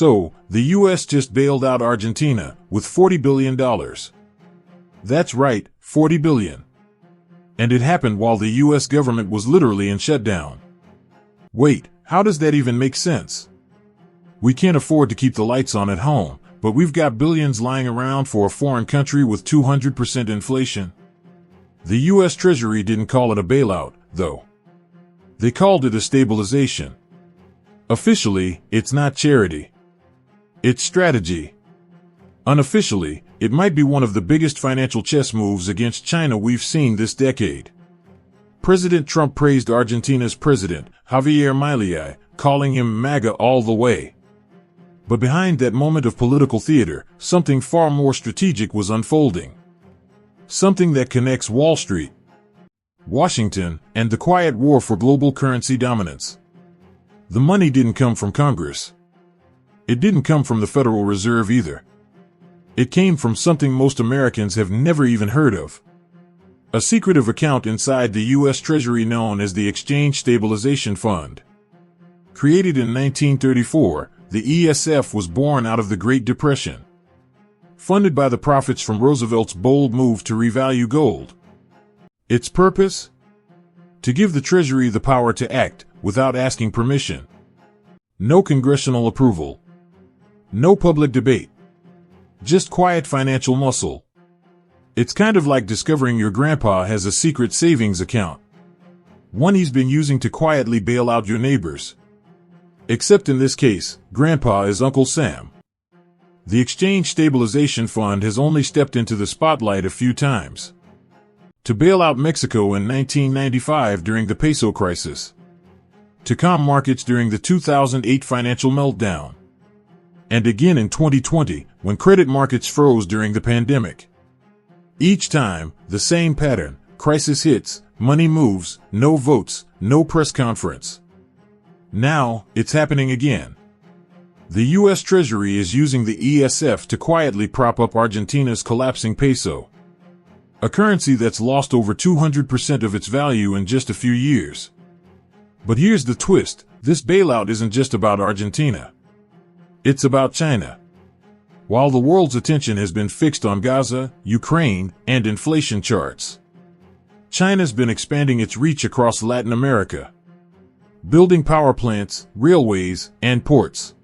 So, the U.S. just bailed out Argentina with $40 billion. That's right, $40 billion. And it happened while the U.S. government was literally in shutdown. Wait, how does that even make sense? We can't afford to keep the lights on at home, but we've got billions lying around for a foreign country with 200% inflation. The U.S. Treasury didn't call it a bailout, though. They called it a stabilization. Officially, it's not charity. It's strategy. Unofficially, it might be one of the biggest financial chess moves against China we've seen this decade. President Trump praised Argentina's president, Javier Milei, calling him MAGA all the way. But behind that moment of political theater, something far more strategic was unfolding. Something that connects Wall Street, Washington, and the quiet war for global currency dominance. The money didn't come from Congress. It didn't come from the Federal Reserve either. It came from something most Americans have never even heard of. A secretive account inside the U.S. Treasury known as the Exchange Stabilization Fund. Created in 1934, the ESF was born out of the Great Depression. Funded by the profits from Roosevelt's bold move to revalue gold. Its purpose? To give the Treasury the power to act without asking permission. No congressional approval. No public debate. Just quiet financial muscle. It's kind of like discovering your grandpa has a secret savings account. One he's been using to quietly bail out your neighbors. Except in this case, grandpa is Uncle Sam. The Exchange Stabilization Fund has only stepped into the spotlight a few times. To bail out Mexico in 1995 during the peso crisis. To calm markets during the 2008 financial meltdown. And again in 2020, when credit markets froze during the pandemic. Each time, the same pattern: crisis hits, money moves, no votes, no press conference. Now, it's happening again. The U.S. Treasury is using the ESF to quietly prop up Argentina's collapsing peso. A currency that's lost over 200% of its value in just a few years. But here's the twist: this bailout isn't just about Argentina. It's about China. While the world's attention has been fixed on Gaza, Ukraine, and inflation charts, China's been expanding its reach across Latin America. Building power plants, railways, and ports.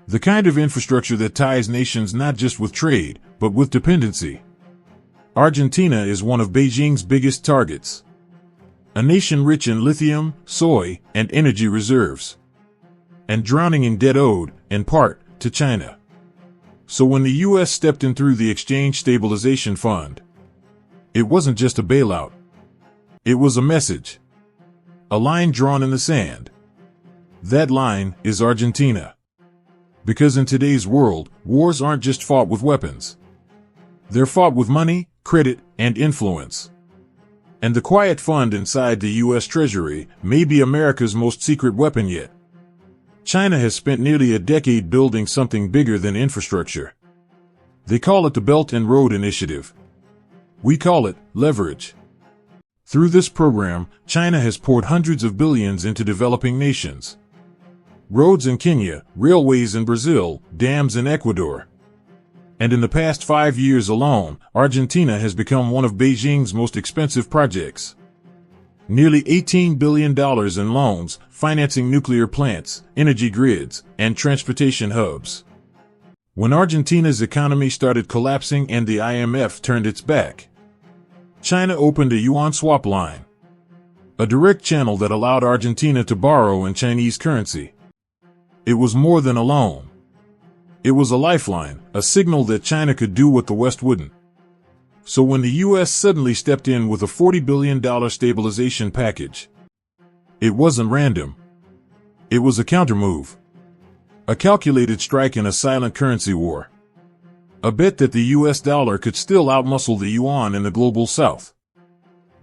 The kind of infrastructure that ties nations not just with trade, but with dependency. Argentina is one of Beijing's biggest targets. A nation rich in lithium, soy, and energy reserves. And drowning in debt owed, in part, to China. So when the U.S. stepped in through the Exchange Stabilization Fund, it wasn't just a bailout. It was a message. A line drawn in the sand. That line is Argentina. Because in today's world, wars aren't just fought with weapons. They're fought with money, credit, and influence. And the quiet fund inside the U.S. Treasury may be America's most secret weapon yet. China has spent nearly a decade building something bigger than infrastructure. They call it the Belt and Road Initiative. We call it leverage. Through this program, China has poured hundreds of billions into developing nations. Roads in Kenya, railways in Brazil, dams in Ecuador. And in the past 5 years alone, Argentina has become one of Beijing's most expensive projects. Nearly $18 billion in loans, financing nuclear plants, energy grids, and transportation hubs. When Argentina's economy started collapsing and the IMF turned its back, China opened a yuan swap line. A direct channel that allowed Argentina to borrow in Chinese currency. It was more than a loan. It was a lifeline, a signal that China could do what the West wouldn't. So when the U.S. suddenly stepped in with a $40 billion stabilization package, it wasn't random. It was a countermove. A calculated strike in a silent currency war. A bet that the U.S. dollar could still outmuscle the yuan in the global south.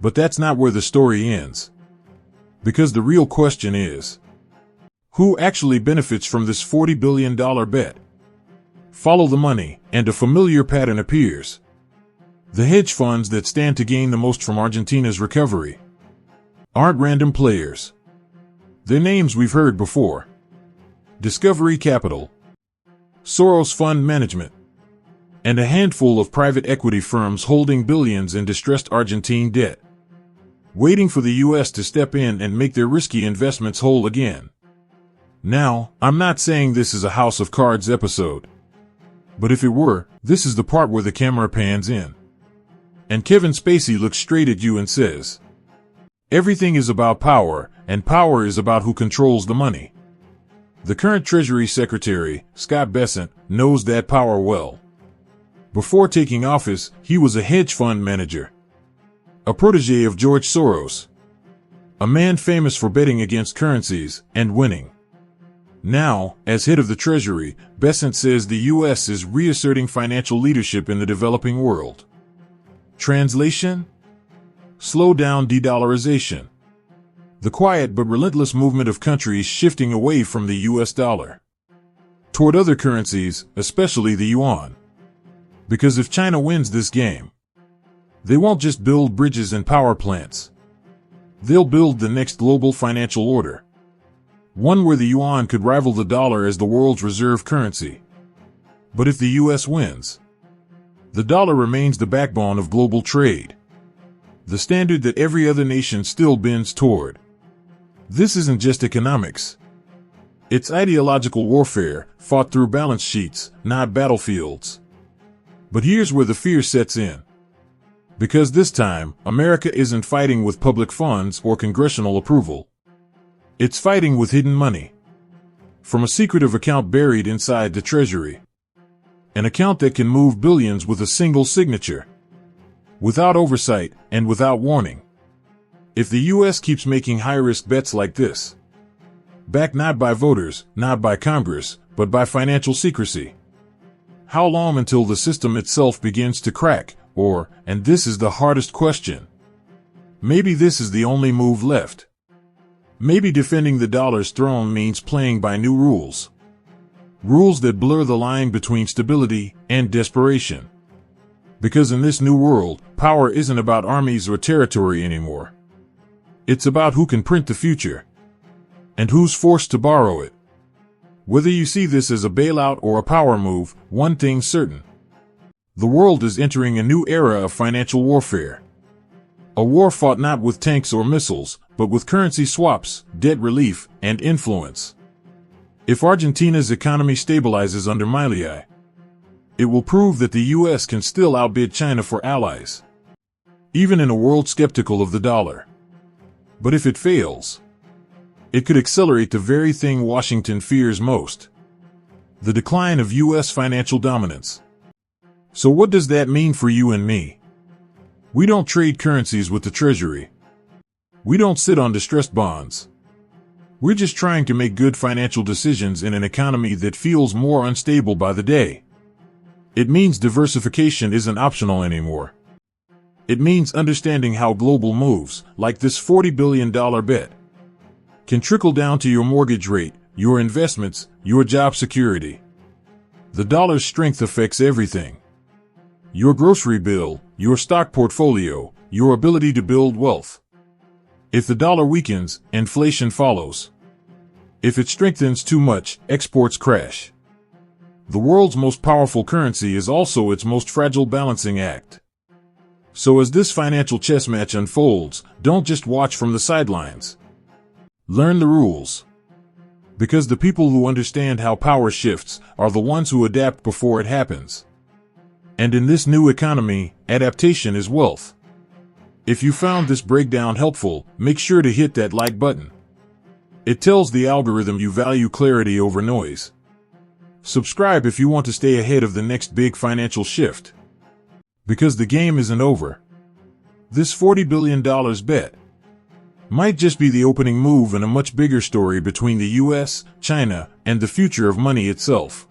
But that's not where the story ends. Because the real question is, who actually benefits from this $40 billion bet? Follow the money, and a familiar pattern appears. The hedge funds that stand to gain the most from Argentina's recovery aren't random players. They're names we've heard before. Discovery Capital, Soros Fund Management, and a handful of private equity firms holding billions in distressed Argentine debt, waiting for the U.S. to step in and make their risky investments whole again. Now, I'm not saying this is a House of Cards episode, but if it were, this is the part where the camera pans in, and Kevin Spacey looks straight at you and says, "Everything is about power, and power is about who controls the money." The current Treasury Secretary, Scott Bessent, knows that power well. Before taking office, he was a hedge fund manager, a protege of George Soros, a man famous for betting against currencies and winning. Now, as head of the Treasury, Bessent says the U.S. is reasserting financial leadership in the developing world. Translation? Slow down de-dollarization. The quiet but relentless movement of countries shifting away from the U.S. dollar toward other currencies, especially the yuan. Because if China wins this game, they won't just build bridges and power plants. They'll build the next global financial order. One where the yuan could rival the dollar as the world's reserve currency. But if the U.S. wins, the dollar remains the backbone of global trade, the standard that every other nation still bends toward. This isn't just economics. It's ideological warfare, fought through balance sheets, not battlefields. But here's where the fear sets in. Because this time, America isn't fighting with public funds or congressional approval. It's fighting with hidden money. From a secretive account buried inside the Treasury. An account that can move billions with a single signature. Without oversight and without warning. If the U.S. keeps making high-risk bets like this, backed not by voters, not by Congress, but by financial secrecy, how long until the system itself begins to crack? Or, and this is the hardest question, maybe this is the only move left. Maybe defending the dollar's throne means playing by new rules. Rules that blur the line between stability and desperation. Because in this new world, power isn't about armies or territory anymore. It's about who can print the future. And who's forced to borrow it. Whether you see this as a bailout or a power move, one thing's certain. The world is entering a new era of financial warfare. A war fought not with tanks or missiles, but with currency swaps, debt relief, and influence. If Argentina's economy stabilizes under Milei, it will prove that the U.S. can still outbid China for allies, even in a world skeptical of the dollar. But if it fails, it could accelerate the very thing Washington fears most: the decline of U.S. financial dominance. So what does that mean for you and me? We don't trade currencies with the Treasury. We don't sit on distressed bonds. We're just trying to make good financial decisions in an economy that feels more unstable by the day. It means diversification isn't optional anymore. It means understanding how global moves, like this $40 billion bet, can trickle down to your mortgage rate, your investments, your job security. The dollar's strength affects everything. Your grocery bill, your stock portfolio, your ability to build wealth. If the dollar weakens, inflation follows. If it strengthens too much, exports crash. The world's most powerful currency is also its most fragile balancing act. So as this financial chess match unfolds, don't just watch from the sidelines. Learn the rules. Because the people who understand how power shifts are the ones who adapt before it happens. And in this new economy, adaptation is wealth. If you found this breakdown helpful, make sure to hit that like button. It tells the algorithm you value clarity over noise. Subscribe if you want to stay ahead of the next big financial shift. Because the game isn't over. This $40 billion bet might just be the opening move in a much bigger story between the US, China, and the future of money itself.